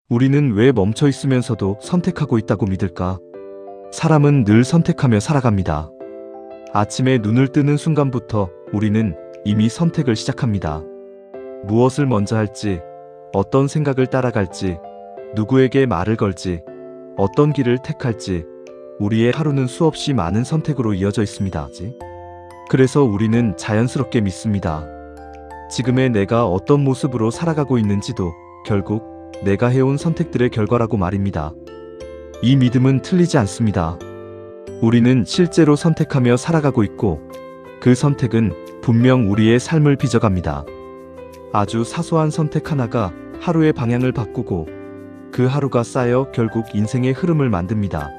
우리는 왜 멈춰 있으면서도 선택하고 있다고 믿을까? 사람은 늘 선택하며 살아갑니다. 아침에 눈을 뜨는 순간부터 우리는 이미 선택을 시작합니다. 무엇을 먼저 할지, 어떤 생각을 따라갈지, 누구에게 말을 걸지, 어떤 길을 택할지, 우리의 하루는 수없이 많은 선택으로 이어져 있습니다. 그래서 우리는 자연스럽게 믿습니다. 지금의 내가 어떤 모습으로 살아가고 있는지도 결국 내가 해온 선택들의 결과라고 말입니다. 이 믿음은 틀리지 않습니다. 우리는 실제로 선택하며 살아가고 있고 그 선택은 분명 우리의 삶을 빚어갑니다. 아주 사소한 선택 하나가 하루의 방향을 바꾸고 그 하루가 쌓여 결국 인생의 흐름을 만듭니다.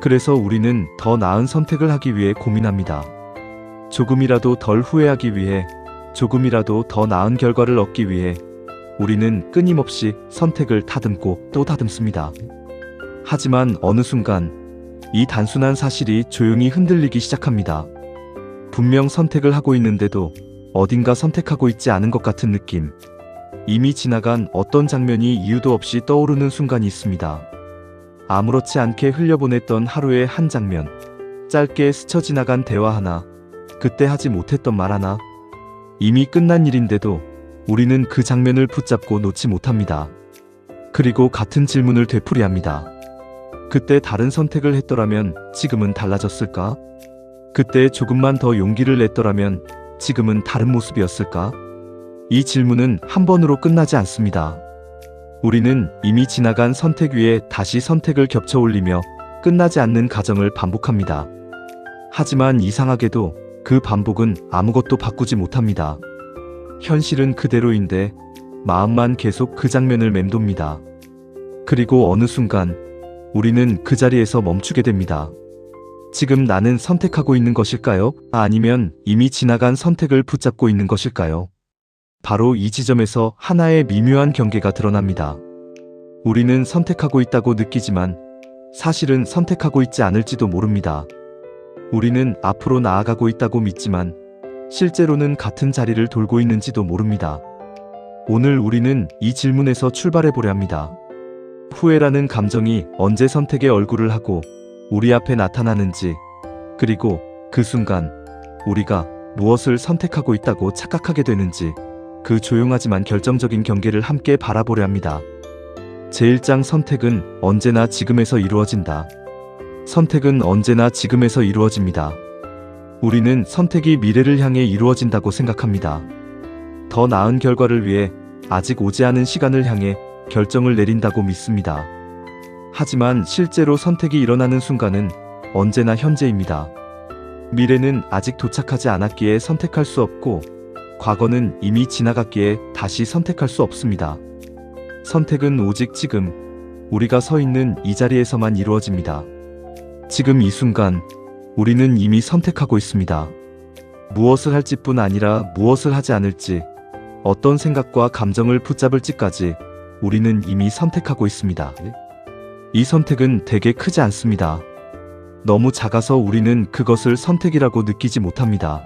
그래서 우리는 더 나은 선택을 하기 위해 고민합니다. 조금이라도 덜 후회하기 위해, 조금이라도 더 나은 결과를 얻기 위해 우리는 끊임없이 선택을 다듬고 또 다듬습니다. 하지만 어느 순간 이 단순한 사실이 조용히 흔들리기 시작합니다. 분명 선택을 하고 있는데도 어딘가 선택하고 있지 않은 것 같은 느낌. 이미 지나간 어떤 장면이 이유도 없이 떠오르는 순간이 있습니다. 아무렇지 않게 흘려보냈던 하루의 한 장면, 짧게 스쳐 지나간 대화 하나, 그때 하지 못했던 말 하나. 이미 끝난 일인데도 우리는 그 장면을 붙잡고 놓지 못합니다. 그리고 같은 질문을 되풀이합니다. 그때 다른 선택을 했더라면 지금은 달라졌을까? 그때 조금만 더 용기를 냈더라면 지금은 다른 모습이었을까? 이 질문은 한 번으로 끝나지 않습니다. 우리는 이미 지나간 선택 위에 다시 선택을 겹쳐 올리며 끝나지 않는 과정을 반복합니다. 하지만 이상하게도 그 반복은 아무것도 바꾸지 못합니다. 현실은 그대로인데 마음만 계속 그 장면을 맴돕니다. 그리고 어느 순간 우리는 그 자리에서 멈추게 됩니다. 지금 나는 선택하고 있는 것일까요? 아니면 이미 지나간 선택을 붙잡고 있는 것일까요? 바로 이 지점에서 하나의 미묘한 경계가 드러납니다. 우리는 선택하고 있다고 느끼지만 사실은 선택하고 있지 않을지도 모릅니다. 우리는 앞으로 나아가고 있다고 믿지만 실제로는 같은 자리를 돌고 있는지도 모릅니다. 오늘 우리는 이 질문에서 출발해 보려 합니다. 후회라는 감정이 언제 선택의 얼굴을 하고 우리 앞에 나타나는지, 그리고 그 순간 우리가 무엇을 선택하고 있다고 착각하게 되는지, 그 조용하지만 결정적인 경계를 함께 바라보려 합니다. 제1장 선택은 언제나 지금에서 이루어진다. 선택은 언제나 지금에서 이루어집니다. 우리는 선택이 미래를 향해 이루어진다고 생각합니다. 더 나은 결과를 위해 아직 오지 않은 시간을 향해 결정을 내린다고 믿습니다. 하지만 실제로 선택이 일어나는 순간은 언제나 현재입니다. 미래는 아직 도착하지 않았기에 선택할 수 없고 과거는 이미 지나갔기에 다시 선택할 수 없습니다. 선택은 오직 지금 우리가 서 있는 이 자리에서만 이루어집니다. 지금 이 순간 우리는 이미 선택하고 있습니다. 무엇을 할지뿐 아니라 무엇을 하지 않을지, 어떤 생각과 감정을 붙잡을지까지 우리는 이미 선택하고 있습니다. 이 선택은 되게 크지 않습니다. 너무 작아서 우리는 그것을 선택이라고 느끼지 못합니다.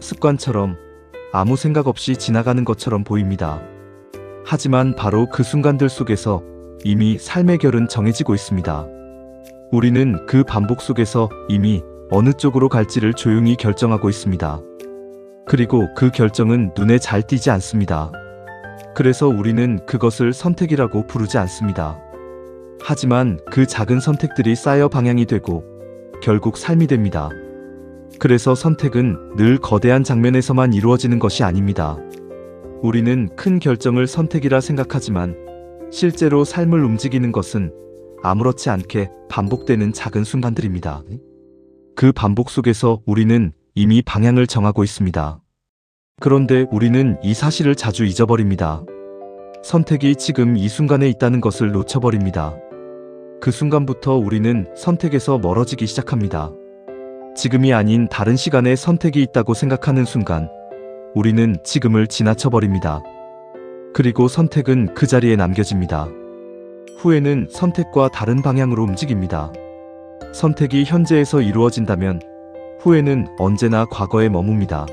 습관처럼 아무 생각 없이 지나가는 것처럼 보입니다. 하지만 바로 그 순간들 속에서 이미 삶의 결은 정해지고 있습니다. 우리는 그 반복 속에서 이미 어느 쪽으로 갈지를 조용히 결정하고 있습니다. 그리고 그 결정은 눈에 잘 띄지 않습니다. 그래서 우리는 그것을 선택이라고 부르지 않습니다. 하지만 그 작은 선택들이 쌓여 방향이 되고 결국 삶이 됩니다. 그래서 선택은 늘 거대한 장면에서만 이루어지는 것이 아닙니다. 우리는 큰 결정을 선택이라 생각하지만 실제로 삶을 움직이는 것은 아무렇지 않게 반복되는 작은 순간들입니다. 그 반복 속에서 우리는 이미 방향을 정하고 있습니다. 그런데 우리는 이 사실을 자주 잊어버립니다. 선택이 지금 이 순간에 있다는 것을 놓쳐버립니다. 그 순간부터 우리는 선택에서 멀어지기 시작합니다. 지금이 아닌 다른 시간에 선택이 있다고 생각하는 순간 우리는 지금을 지나쳐버립니다. 그리고 선택은 그 자리에 남겨집니다. 후회는 선택과 다른 방향으로 움직입니다. 선택이 현재에서 이루어진다면 후회는 언제나 과거에 머뭅니다.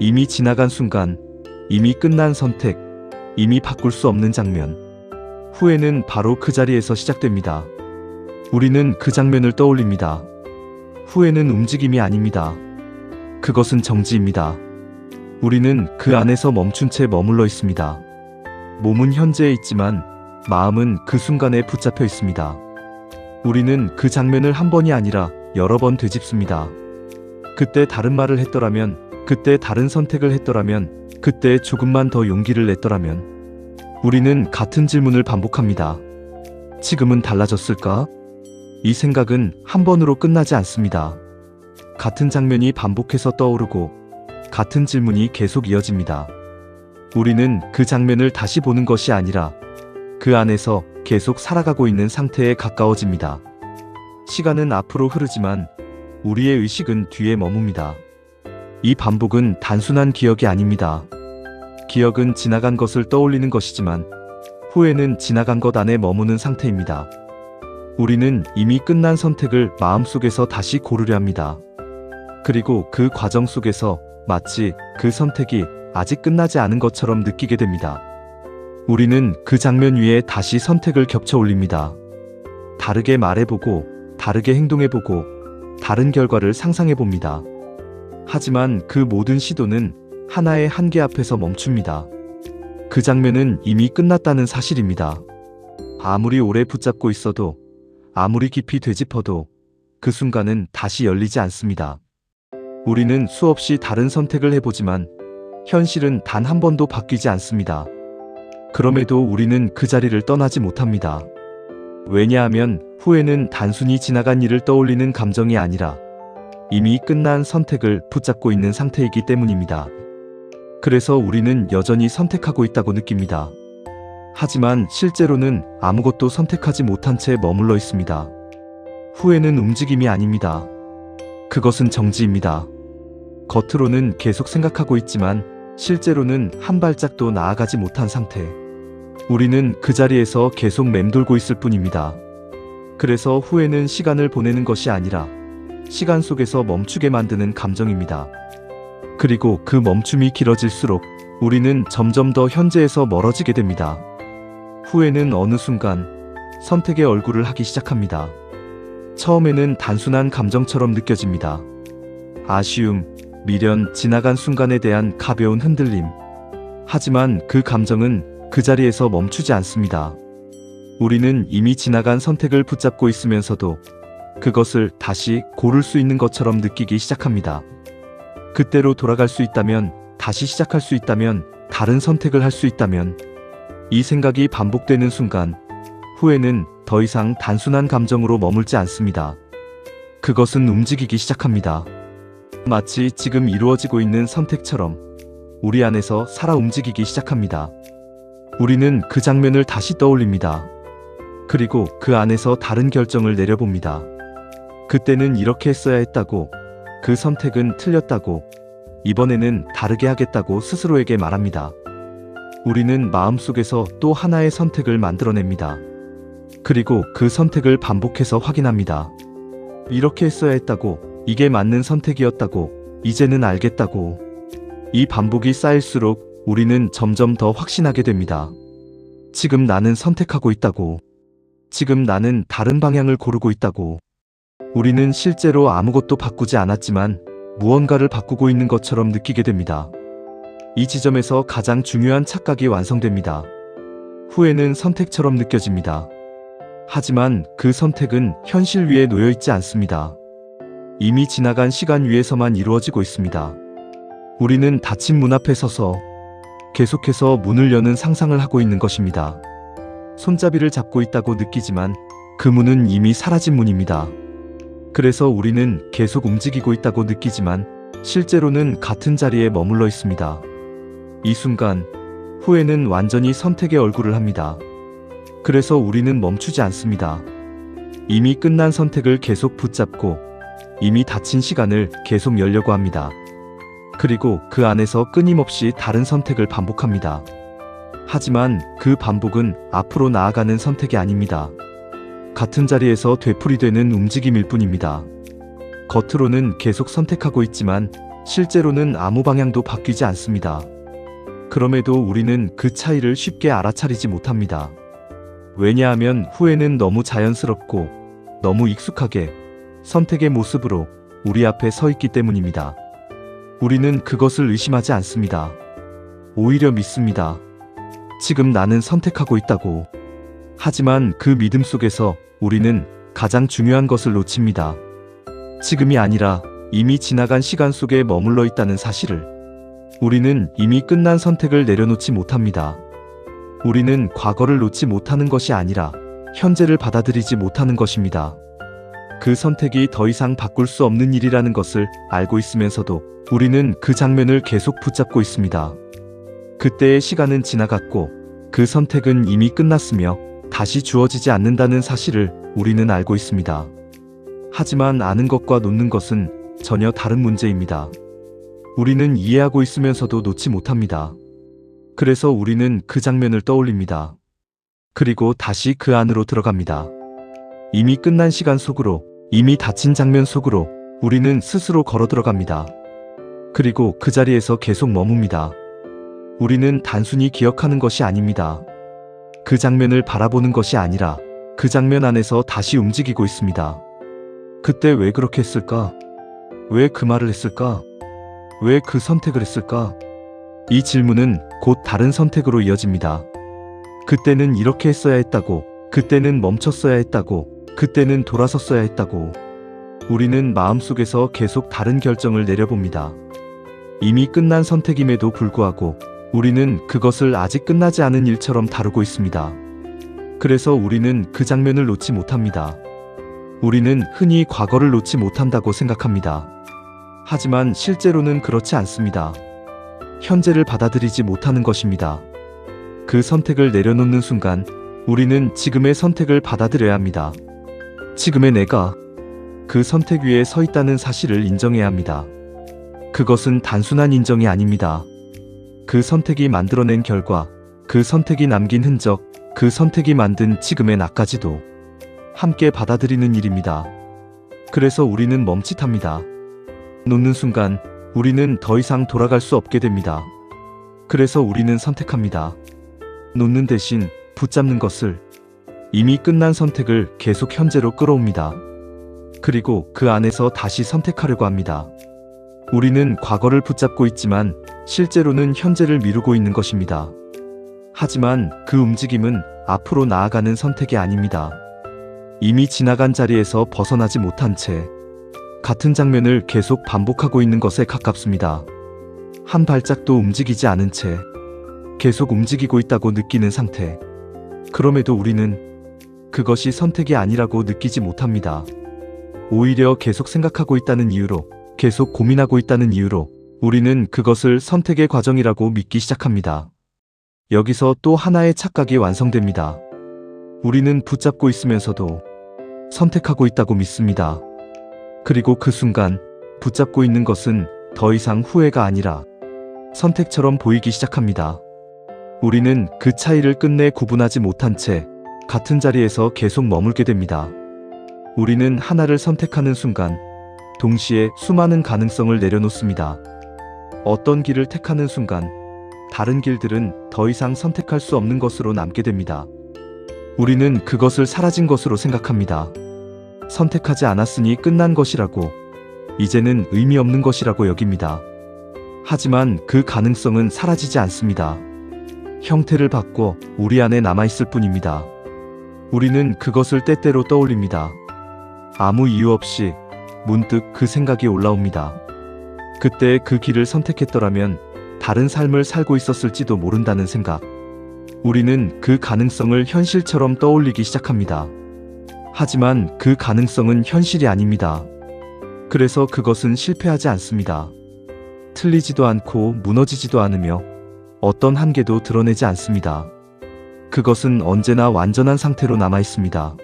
이미 지나간 순간, 이미 끝난 선택, 이미 바꿀 수 없는 장면. 후회는 바로 그 자리에서 시작됩니다. 우리는 그 장면을 떠올립니다. 후회는 움직임이 아닙니다. 그것은 정지입니다. 우리는 그 안에서 멈춘 채 머물러 있습니다. 몸은 현재에 있지만 마음은 그 순간에 붙잡혀 있습니다. 우리는 그 장면을 한 번이 아니라 여러 번 되짚습니다. 그때 다른 말을 했더라면, 그때 다른 선택을 했더라면, 그때 조금만 더 용기를 냈더라면. 우리는 같은 질문을 반복합니다. 지금은 달라졌을까? 이 생각은 한 번으로 끝나지 않습니다. 같은 장면이 반복해서 떠오르고 같은 질문이 계속 이어집니다. 우리는 그 장면을 다시 보는 것이 아니라 그 안에서 계속 살아가고 있는 상태에 가까워집니다. 시간은 앞으로 흐르지만 우리의 의식은 뒤에 머뭅니다. 이 반복은 단순한 기억이 아닙니다. 기억은 지나간 것을 떠올리는 것이지만 후회는 지나간 것 안에 머무는 상태입니다. 우리는 이미 끝난 선택을 마음속에서 다시 고르려 합니다. 그리고 그 과정 속에서 마치 그 선택이 아직 끝나지 않은 것처럼 느끼게 됩니다. 우리는 그 장면 위에 다시 선택을 겹쳐 올립니다. 다르게 말해보고, 다르게 행동해보고, 다른 결과를 상상해봅니다. 하지만 그 모든 시도는 하나의 한계 앞에서 멈춥니다. 그 장면은 이미 끝났다는 사실입니다. 아무리 오래 붙잡고 있어도, 아무리 깊이 되짚어도 그 순간은 다시 열리지 않습니다. 우리는 수없이 다른 선택을 해보지만 현실은 단 한 번도 바뀌지 않습니다. 그럼에도 우리는 그 자리를 떠나지 못합니다. 왜냐하면 후회는 단순히 지나간 일을 떠올리는 감정이 아니라 이미 끝난 선택을 붙잡고 있는 상태이기 때문입니다. 그래서 우리는 여전히 선택하고 있다고 느낍니다. 하지만 실제로는 아무것도 선택하지 못한 채 머물러 있습니다. 후회는 움직임이 아닙니다. 그것은 정지입니다. 겉으로는 계속 생각하고 있지만 실제로는 한 발짝도 나아가지 못한 상태. 우리는 그 자리에서 계속 맴돌고 있을 뿐입니다. 그래서 후회는 시간을 보내는 것이 아니라 시간 속에서 멈추게 만드는 감정입니다. 그리고 그 멈춤이 길어질수록 우리는 점점 더 현재에서 멀어지게 됩니다. 후회는 어느 순간 선택의 얼굴을 하기 시작합니다. 처음에는 단순한 감정처럼 느껴집니다. 아쉬움, 미련, 지나간 순간에 대한 가벼운 흔들림. 하지만 그 감정은 그 자리에서 멈추지 않습니다. 우리는 이미 지나간 선택을 붙잡고 있으면서도 그것을 다시 고를 수 있는 것처럼 느끼기 시작합니다. 그때로 돌아갈 수 있다면, 다시 시작할 수 있다면, 다른 선택을 할 수 있다면. 이 생각이 반복되는 순간 후회는 더 이상 단순한 감정으로 머물지 않습니다. 그것은 움직이기 시작합니다. 마치 지금 이루어지고 있는 선택처럼 우리 안에서 살아 움직이기 시작합니다. 우리는 그 장면을 다시 떠올립니다. 그리고 그 안에서 다른 결정을 내려봅니다. 그때는 이렇게 했어야 했다고, 그 선택은 틀렸다고, 이번에는 다르게 하겠다고 스스로에게 말합니다. 우리는 마음속에서 또 하나의 선택을 만들어냅니다. 그리고 그 선택을 반복해서 확인합니다. 이렇게 했어야 했다고, 이게 맞는 선택이었다고, 이제는 알겠다고. 이 반복이 쌓일수록 우리는 점점 더 확신하게 됩니다. 지금 나는 선택하고 있다고. 지금 나는 다른 방향을 고르고 있다고. 우리는 실제로 아무것도 바꾸지 않았지만 무언가를 바꾸고 있는 것처럼 느끼게 됩니다. 이 지점에서 가장 중요한 착각이 완성됩니다. 후회는 선택처럼 느껴집니다. 하지만 그 선택은 현실 위에 놓여 있지 않습니다. 이미 지나간 시간 위에서만 이루어지고 있습니다. 우리는 닫힌 문 앞에 서서 계속해서 문을 여는 상상을 하고 있는 것입니다. 손잡이를 잡고 있다고 느끼지만 그 문은 이미 사라진 문입니다. 그래서 우리는 계속 움직이고 있다고 느끼지만 실제로는 같은 자리에 머물러 있습니다. 이 순간 후회는 완전히 선택의 얼굴을 합니다. 그래서 우리는 멈추지 않습니다. 이미 끝난 선택을 계속 붙잡고 이미 닫힌 시간을 계속 열려고 합니다. 그리고 그 안에서 끊임없이 다른 선택을 반복합니다. 하지만 그 반복은 앞으로 나아가는 선택이 아닙니다. 같은 자리에서 되풀이되는 움직임일 뿐입니다. 겉으로는 계속 선택하고 있지만 실제로는 아무 방향도 바뀌지 않습니다. 그럼에도 우리는 그 차이를 쉽게 알아차리지 못합니다. 왜냐하면 후회는 너무 자연스럽고 너무 익숙하게 선택의 모습으로 우리 앞에 서 있기 때문입니다. 우리는 그것을 의심하지 않습니다. 오히려 믿습니다. 지금 나는 선택하고 있다고. 하지만 그 믿음 속에서 우리는 가장 중요한 것을 놓칩니다. 지금이 아니라 이미 지나간 시간 속에 머물러 있다는 사실을. 우리는 이미 끝난 선택을 내려놓지 못합니다. 우리는 과거를 놓지 못하는 것이 아니라 현재를 받아들이지 못하는 것입니다. 그 선택이 더 이상 바꿀 수 없는 일이라는 것을 알고 있으면서도 우리는 그 장면을 계속 붙잡고 있습니다. 그때의 시간은 지나갔고 그 선택은 이미 끝났으며 다시 주어지지 않는다는 사실을 우리는 알고 있습니다. 하지만 아는 것과 놓는 것은 전혀 다른 문제입니다. 우리는 이해하고 있으면서도 놓지 못합니다. 그래서 우리는 그 장면을 떠올립니다. 그리고 다시 그 안으로 들어갑니다. 이미 끝난 시간 속으로, 이미 닫힌 장면 속으로 우리는 스스로 걸어 들어갑니다. 그리고 그 자리에서 계속 머뭅니다. 우리는 단순히 기억하는 것이 아닙니다. 그 장면을 바라보는 것이 아니라 그 장면 안에서 다시 움직이고 있습니다. 그때 왜 그렇게 했을까? 왜 그 말을 했을까? 왜 그 선택을 했을까? 이 질문은 곧 다른 선택으로 이어집니다. 그때는 이렇게 했어야 했다고, 그때는 멈췄어야 했다고, 그때는 돌아섰어야 했다고. 우리는 마음속에서 계속 다른 결정을 내려봅니다. 이미 끝난 선택임에도 불구하고 우리는 그것을 아직 끝나지 않은 일처럼 다루고 있습니다. 그래서 우리는 그 장면을 놓지 못합니다. 우리는 흔히 과거를 놓지 못한다고 생각합니다. 하지만 실제로는 그렇지 않습니다. 현재를 받아들이지 못하는 것입니다. 그 선택을 내려놓는 순간 우리는 지금의 선택을 받아들여야 합니다. 지금의 내가 그 선택 위에 서 있다는 사실을 인정해야 합니다. 그것은 단순한 인정이 아닙니다. 그 선택이 만들어낸 결과, 그 선택이 남긴 흔적, 그 선택이 만든 지금의 나까지도 함께 받아들이는 일입니다. 그래서 우리는 멈칫합니다. 놓는 순간 우리는 더 이상 돌아갈 수 없게 됩니다. 그래서 우리는 선택합니다. 놓는 대신 붙잡는 것을, 이미 끝난 선택을 계속 현재로 끌어옵니다. 그리고 그 안에서 다시 선택하려고 합니다. 우리는 과거를 붙잡고 있지만 실제로는 현재를 미루고 있는 것입니다. 하지만 그 움직임은 앞으로 나아가는 선택이 아닙니다. 이미 지나간 자리에서 벗어나지 못한 채 같은 장면을 계속 반복하고 있는 것에 가깝습니다. 한 발짝도 움직이지 않은 채 계속 움직이고 있다고 느끼는 상태. 그럼에도 우리는 그것이 선택이 아니라고 느끼지 못합니다. 오히려 계속 생각하고 있다는 이유로, 계속 고민하고 있다는 이유로 우리는 그것을 선택의 과정이라고 믿기 시작합니다. 여기서 또 하나의 착각이 완성됩니다. 우리는 붙잡고 있으면서도 선택하고 있다고 믿습니다. 그리고 그 순간 붙잡고 있는 것은 더 이상 후회가 아니라 선택처럼 보이기 시작합니다. 우리는 그 차이를 끝내 구분하지 못한 채 같은 자리에서 계속 머물게 됩니다. 우리는 하나를 선택하는 순간 동시에 수많은 가능성을 내려놓습니다. 어떤 길을 택하는 순간 다른 길들은 더 이상 선택할 수 없는 것으로 남게 됩니다. 우리는 그것을 사라진 것으로 생각합니다. 선택하지 않았으니 끝난 것이라고, 이제는 의미 없는 것이라고 여깁니다. 하지만 그 가능성은 사라지지 않습니다. 형태를 바꿔 우리 안에 남아있을 뿐입니다. 우리는 그것을 때때로 떠올립니다. 아무 이유 없이 문득 그 생각이 올라옵니다. 그때 그 길을 선택했더라면 다른 삶을 살고 있었을지도 모른다는 생각. 우리는 그 가능성을 현실처럼 떠올리기 시작합니다. 하지만 그 가능성은 현실이 아닙니다. 그래서 그것은 실패하지 않습니다. 틀리지도 않고 무너지지도 않으며 어떤 한계도 드러내지 않습니다. 그것은 언제나 완전한 상태로 남아 있습니다.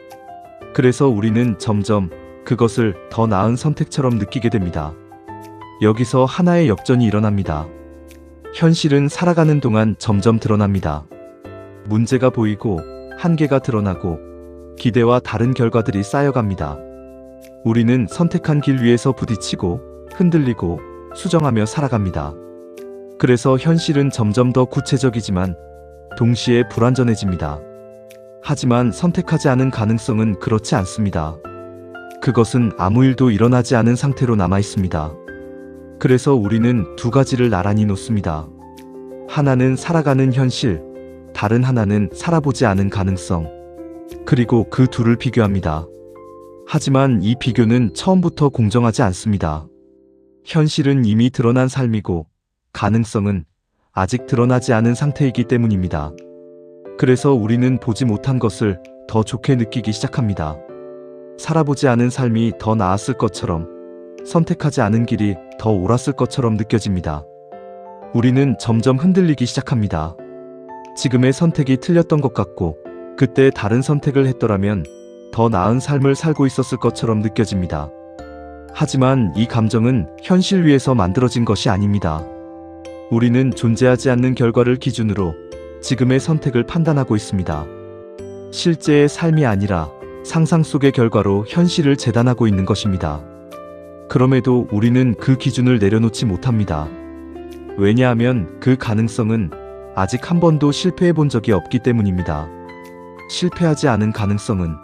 그래서 우리는 점점 그것을 더 나은 선택처럼 느끼게 됩니다. 여기서 하나의 역전이 일어납니다. 현실은 살아가는 동안 점점 드러납니다. 문제가 보이고 한계가 드러나고 기대와 다른 결과들이 쌓여갑니다. 우리는 선택한 길 위에서 부딪히고 흔들리고 수정하며 살아갑니다. 그래서 현실은 점점 더 구체적이지만 동시에 불완전해집니다. 하지만 선택하지 않은 가능성은 그렇지 않습니다. 그것은 아무 일도 일어나지 않은 상태로 남아 있습니다. 그래서 우리는 두 가지를 나란히 놓습니다. 하나는 살아가는 현실, 다른 하나는 살아보지 않은 가능성. 그리고 그 둘을 비교합니다. 하지만 이 비교는 처음부터 공정하지 않습니다. 현실은 이미 드러난 삶이고 가능성은 아직 드러나지 않은 상태이기 때문입니다. 그래서 우리는 보지 못한 것을 더 좋게 느끼기 시작합니다. 살아보지 않은 삶이 더 나았을 것처럼, 선택하지 않은 길이 더 옳았을 것처럼 느껴집니다. 우리는 점점 흔들리기 시작합니다. 지금의 선택이 틀렸던 것 같고, 그때 다른 선택을 했더라면 더 나은 삶을 살고 있었을 것처럼 느껴집니다. 하지만 이 감정은 현실 위에서 만들어진 것이 아닙니다. 우리는 존재하지 않는 결과를 기준으로 지금의 선택을 판단하고 있습니다. 실제의 삶이 아니라 상상 속의 결과로 현실을 재단하고 있는 것입니다. 그럼에도 우리는 그 기준을 내려놓지 못합니다. 왜냐하면 그 가능성은 아직 한 번도 실패해 본 적이 없기 때문입니다. 실패하지 않은 가능성은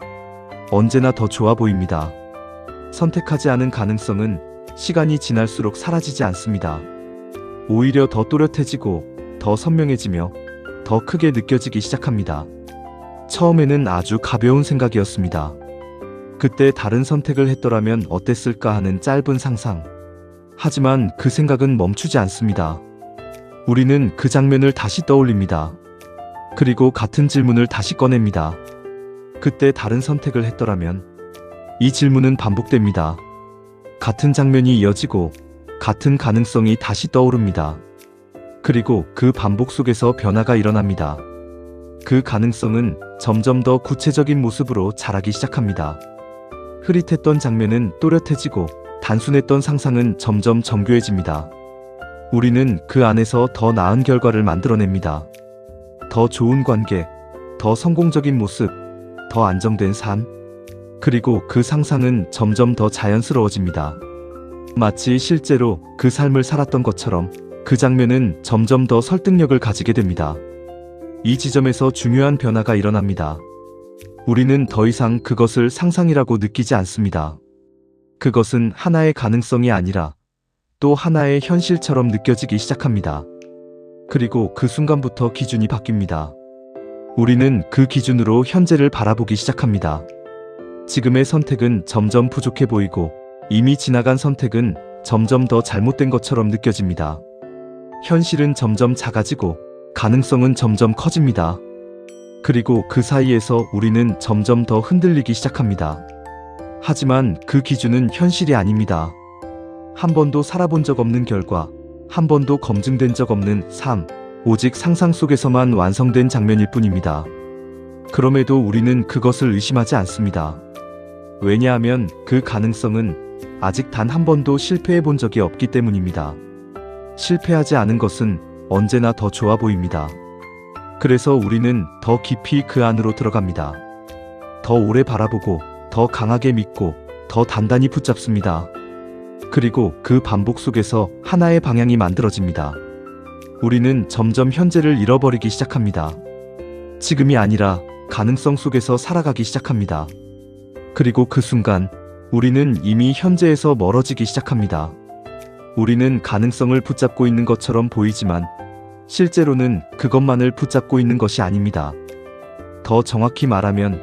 언제나 더 좋아 보입니다. 선택하지 않은 가능성은 시간이 지날수록 사라지지 않습니다. 오히려 더 또렷해지고 더 선명해지며 더 크게 느껴지기 시작합니다. 처음에는 아주 가벼운 생각이었습니다. 그때 다른 선택을 했더라면 어땠을까 하는 짧은 상상. 하지만 그 생각은 멈추지 않습니다. 우리는 그 장면을 다시 떠올립니다. 그리고 같은 질문을 다시 꺼냅니다. 그때 다른 선택을 했더라면? 이 질문은 반복됩니다. 같은 장면이 이어지고 같은 가능성이 다시 떠오릅니다. 그리고 그 반복 속에서 변화가 일어납니다. 그 가능성은 점점 더 구체적인 모습으로 자라기 시작합니다. 흐릿했던 장면은 또렷해지고 단순했던 상상은 점점 정교해집니다. 우리는 그 안에서 더 나은 결과를 만들어냅니다. 더 좋은 관계, 더 성공적인 모습, 더 안정된 삶. 그리고 그 상상은 점점 더 자연스러워집니다. 마치 실제로 그 삶을 살았던 것처럼 그 장면은 점점 더 설득력을 가지게 됩니다. 이 지점에서 중요한 변화가 일어납니다. 우리는 더 이상 그것을 상상이라고 느끼지 않습니다. 그것은 하나의 가능성이 아니라 또 하나의 현실처럼 느껴지기 시작합니다. 그리고 그 순간부터 기준이 바뀝니다. 우리는 그 기준으로 현재를 바라보기 시작합니다. 지금의 선택은 점점 부족해 보이고 이미 지나간 선택은 점점 더 잘못된 것처럼 느껴집니다. 현실은 점점 작아지고 가능성은 점점 커집니다. 그리고 그 사이에서 우리는 점점 더 흔들리기 시작합니다. 하지만 그 기준은 현실이 아닙니다. 한 번도 살아본 적 없는 결과, 한 번도 검증된 적 없는 삶, 오직 상상 속에서만 완성된 장면일 뿐입니다. 그럼에도 우리는 그것을 의심하지 않습니다. 왜냐하면 그 가능성은 아직 단 한 번도 실패해 본 적이 없기 때문입니다. 실패하지 않은 것은 언제나 더 좋아 보입니다. 그래서 우리는 더 깊이 그 안으로 들어갑니다. 더 오래 바라보고, 더 강하게 믿고, 더 단단히 붙잡습니다. 그리고 그 반복 속에서 하나의 방향이 만들어집니다. 우리는 점점 현재를 잃어버리기 시작합니다. 지금이 아니라 가능성 속에서 살아가기 시작합니다. 그리고 그 순간 우리는 이미 현재에서 멀어지기 시작합니다. 우리는 가능성을 붙잡고 있는 것처럼 보이지만 실제로는 그것만을 붙잡고 있는 것이 아닙니다. 더 정확히 말하면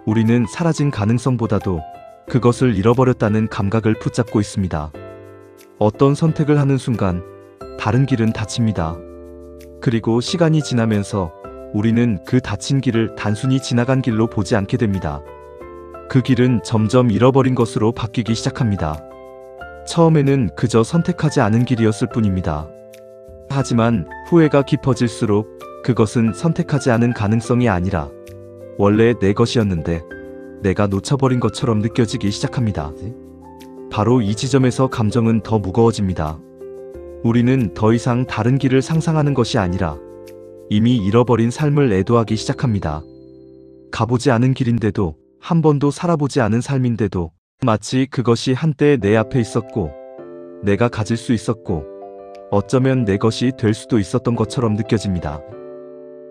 우리는 사라진 가능성보다도 그것을 잃어버렸다는 감각을 붙잡고 있습니다. 어떤 선택을 하는 순간 다른 길은 닫힙니다. 그리고 시간이 지나면서 우리는 그 닫힌 길을 단순히 지나간 길로 보지 않게 됩니다. 그 길은 점점 잃어버린 것으로 바뀌기 시작합니다. 처음에는 그저 선택하지 않은 길이었을 뿐입니다. 하지만 후회가 깊어질수록 그것은 선택하지 않은 가능성이 아니라 원래 내 것이었는데 내가 놓쳐버린 것처럼 느껴지기 시작합니다. 바로 이 지점에서 감정은 더 무거워집니다. 우리는 더 이상 다른 길을 상상하는 것이 아니라 이미 잃어버린 삶을 애도하기 시작합니다. 가보지 않은 길인데도, 한 번도 살아보지 않은 삶인데도 마치 그것이 한때 내 앞에 있었고 내가 가질 수 있었고 어쩌면 내 것이 될 수도 있었던 것처럼 느껴집니다.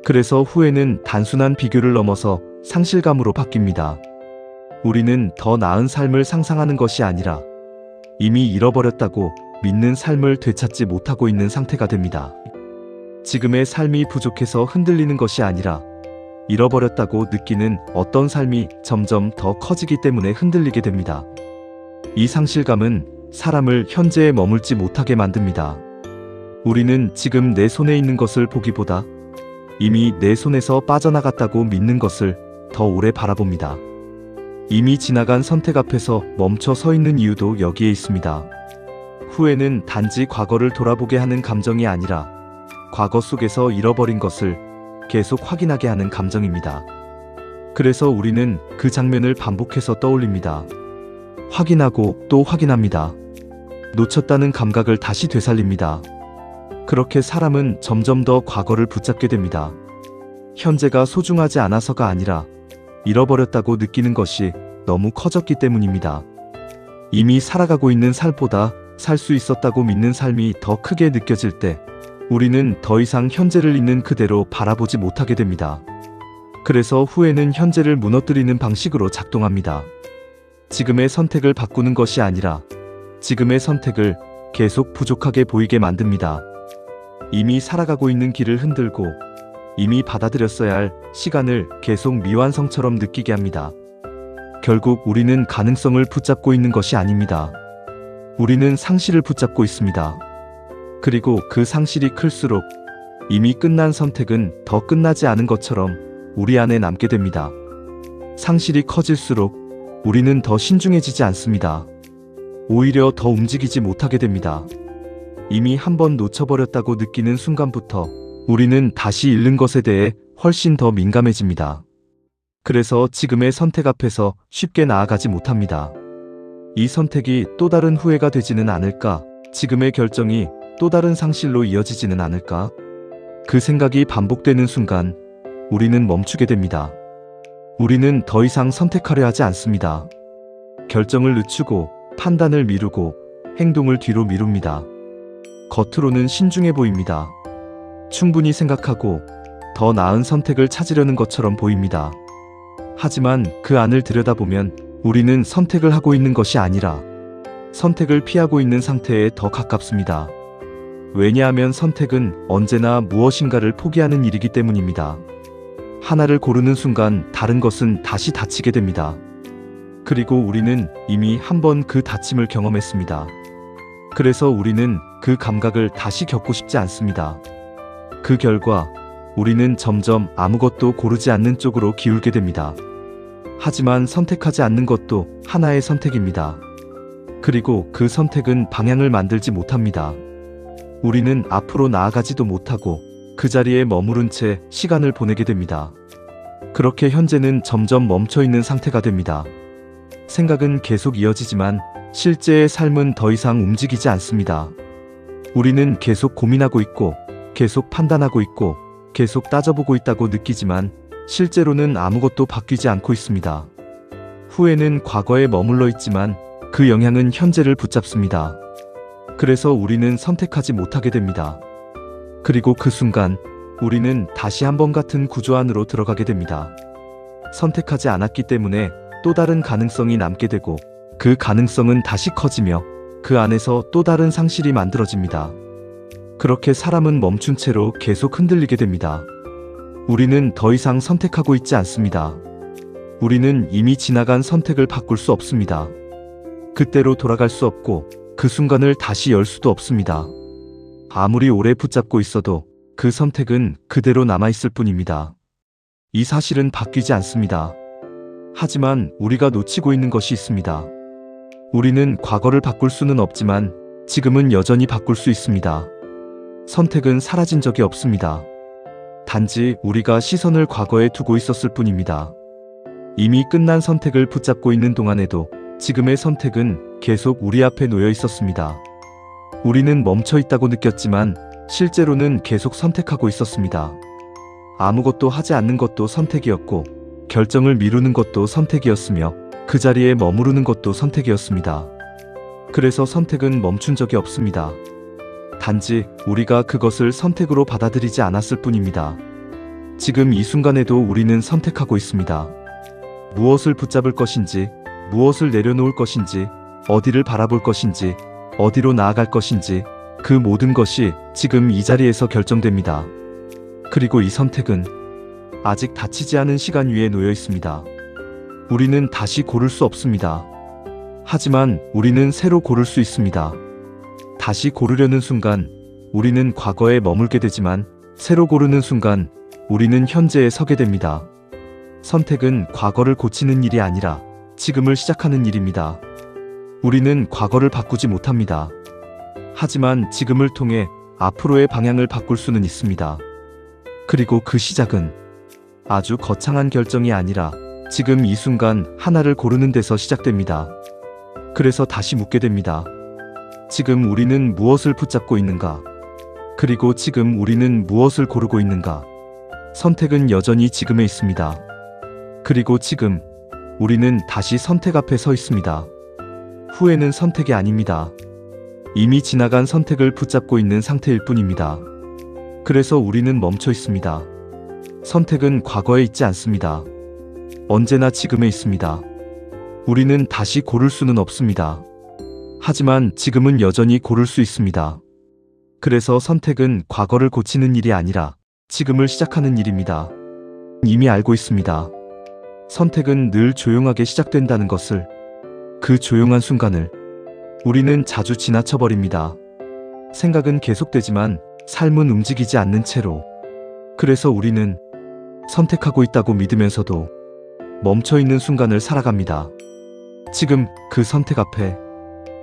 그래서 후회는 단순한 비교를 넘어서 상실감으로 바뀝니다. 우리는 더 나은 삶을 상상하는 것이 아니라 이미 잃어버렸다고 믿는 삶을 되찾지 못하고 있는 상태가 됩니다. 지금의 삶이 부족해서 흔들리는 것이 아니라 잃어버렸다고 느끼는 어떤 삶이 점점 더 커지기 때문에 흔들리게 됩니다. 이 상실감은 사람을 현재에 머물지 못하게 만듭니다. 우리는 지금 내 손에 있는 것을 보기보다 이미 내 손에서 빠져나갔다고 믿는 것을 더 오래 바라봅니다. 이미 지나간 선택 앞에서 멈춰 서 있는 이유도 여기에 있습니다. 후회는 단지 과거를 돌아보게 하는 감정이 아니라 과거 속에서 잃어버린 것을 계속 확인하게 하는 감정입니다. 그래서 우리는 그 장면을 반복해서 떠올립니다. 확인하고 또 확인합니다. 놓쳤다는 감각을 다시 되살립니다. 그렇게 사람은 점점 더 과거를 붙잡게 됩니다. 현재가 소중하지 않아서가 아니라 잃어버렸다고 느끼는 것이 너무 커졌기 때문입니다. 이미 살아가고 있는 삶보다 살 수 있었다고 믿는 삶이 더 크게 느껴질 때 우리는 더 이상 현재를 있는 그대로 바라보지 못하게 됩니다. 그래서 후회는 현재를 무너뜨리는 방식으로 작동합니다. 지금의 선택을 바꾸는 것이 아니라 지금의 선택을 계속 부족하게 보이게 만듭니다. 이미 살아가고 있는 길을 흔들고 이미 받아들였어야 할 시간을 계속 미완성처럼 느끼게 합니다. 결국 우리는 가능성을 붙잡고 있는 것이 아닙니다. 우리는 상실을 붙잡고 있습니다. 그리고 그 상실이 클수록 이미 끝난 선택은 더 끝나지 않은 것처럼 우리 안에 남게 됩니다. 상실이 커질수록 우리는 더 신중해지지 않습니다. 오히려 더 움직이지 못하게 됩니다. 이미 한번 놓쳐버렸다고 느끼는 순간부터 우리는 다시 잃는 것에 대해 훨씬 더 민감해집니다. 그래서 지금의 선택 앞에서 쉽게 나아가지 못합니다. 이 선택이 또 다른 후회가 되지는 않을까? 지금의 결정이 또 다른 상실로 이어지지는 않을까? 그 생각이 반복되는 순간 우리는 멈추게 됩니다. 우리는 더 이상 선택하려 하지 않습니다. 결정을 늦추고 판단을 미루고 행동을 뒤로 미룹니다. 겉으로는 신중해 보입니다. 충분히 생각하고 더 나은 선택을 찾으려는 것처럼 보입니다. 하지만 그 안을 들여다보면 우리는 선택을 하고 있는 것이 아니라 선택을 피하고 있는 상태에 더 가깝습니다. 왜냐하면 선택은 언제나 무엇인가를 포기하는 일이기 때문입니다. 하나를 고르는 순간 다른 것은 다시 닫히게 됩니다. 그리고 우리는 이미 한번 그 닫힘을 경험했습니다. 그래서 우리는 그 감각을 다시 겪고 싶지 않습니다. 그 결과 우리는 점점 아무것도 고르지 않는 쪽으로 기울게 됩니다. 하지만 선택하지 않는 것도 하나의 선택입니다. 그리고 그 선택은 방향을 만들지 못합니다. 우리는 앞으로 나아가지도 못하고 그 자리에 머무른 채 시간을 보내게 됩니다. 그렇게 현재는 점점 멈춰있는 상태가 됩니다. 생각은 계속 이어지지만 실제의 삶은 더 이상 움직이지 않습니다. 우리는 계속 고민하고 있고 계속 판단하고 있고 계속 따져보고 있다고 느끼지만 실제로는 아무것도 바뀌지 않고 있습니다. 후회는 과거에 머물러 있지만 그 영향은 현재를 붙잡습니다. 그래서 우리는 선택하지 못하게 됩니다. 그리고 그 순간 우리는 다시 한번 같은 구조 안으로 들어가게 됩니다. 선택하지 않았기 때문에 또 다른 가능성이 남게 되고 그 가능성은 다시 커지며 그 안에서 또 다른 상실이 만들어집니다. 그렇게 사람은 멈춘 채로 계속 흔들리게 됩니다. 우리는 더 이상 선택하고 있지 않습니다. 우리는 이미 지나간 선택을 바꿀 수 없습니다. 그때로 돌아갈 수 없고 그 순간을 다시 열 수도 없습니다. 아무리 오래 붙잡고 있어도 그 선택은 그대로 남아있을 뿐입니다. 이 사실은 바뀌지 않습니다. 하지만 우리가 놓치고 있는 것이 있습니다. 우리는 과거를 바꿀 수는 없지만 지금은 여전히 바꿀 수 있습니다. 선택은 사라진 적이 없습니다. 단지 우리가 시선을 과거에 두고 있었을 뿐입니다. 이미 끝난 선택을 붙잡고 있는 동안에도 지금의 선택은 계속 우리 앞에 놓여 있었습니다. 우리는 멈춰 있다고 느꼈지만 실제로는 계속 선택하고 있었습니다. 아무것도 하지 않는 것도 선택이었고 결정을 미루는 것도 선택이었으며 그 자리에 머무르는 것도 선택이었습니다. 그래서 선택은 멈춘 적이 없습니다. 단지 우리가 그것을 선택으로 받아들이지 않았을 뿐입니다. 지금 이 순간에도 우리는 선택하고 있습니다. 무엇을 붙잡을 것인지, 무엇을 내려놓을 것인지, 어디를 바라볼 것인지, 어디로 나아갈 것인지, 그 모든 것이 지금 이 자리에서 결정됩니다. 그리고 이 선택은 아직 닫히지 않은 시간 위에 놓여 있습니다. 우리는 다시 고를 수 없습니다. 하지만 우리는 새로 고를 수 있습니다. 다시 고르려는 순간 우리는 과거에 머물게 되지만 새로 고르는 순간 우리는 현재에 서게 됩니다. 선택은 과거를 고치는 일이 아니라 지금을 시작하는 일입니다. 우리는 과거를 바꾸지 못합니다. 하지만 지금을 통해 앞으로의 방향을 바꿀 수는 있습니다. 그리고 그 시작은 아주 거창한 결정이 아니라 지금 이 순간 하나를 고르는 데서 시작됩니다. 그래서 다시 묻게 됩니다. 지금 우리는 무엇을 붙잡고 있는가? 그리고 지금 우리는 무엇을 고르고 있는가? 선택은 여전히 지금에 있습니다. 그리고 지금 우리는 다시 선택 앞에 서 있습니다. 후회는 선택이 아닙니다. 이미 지나간 선택을 붙잡고 있는 상태일 뿐입니다. 그래서 우리는 멈춰 있습니다. 선택은 과거에 있지 않습니다. 언제나 지금에 있습니다. 우리는 다시 고를 수는 없습니다. 하지만 지금은 여전히 고를 수 있습니다. 그래서 선택은 과거를 고치는 일이 아니라 지금을 시작하는 일입니다. 이미 알고 있습니다. 선택은 늘 조용하게 시작된다는 것을, 그 조용한 순간을 우리는 자주 지나쳐버립니다. 생각은 계속되지만 삶은 움직이지 않는 채로. 그래서 우리는 선택하고 있다고 믿으면서도 멈춰있는 순간을 살아갑니다. 지금 그 선택 앞에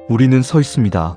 우리는 서 있습니다.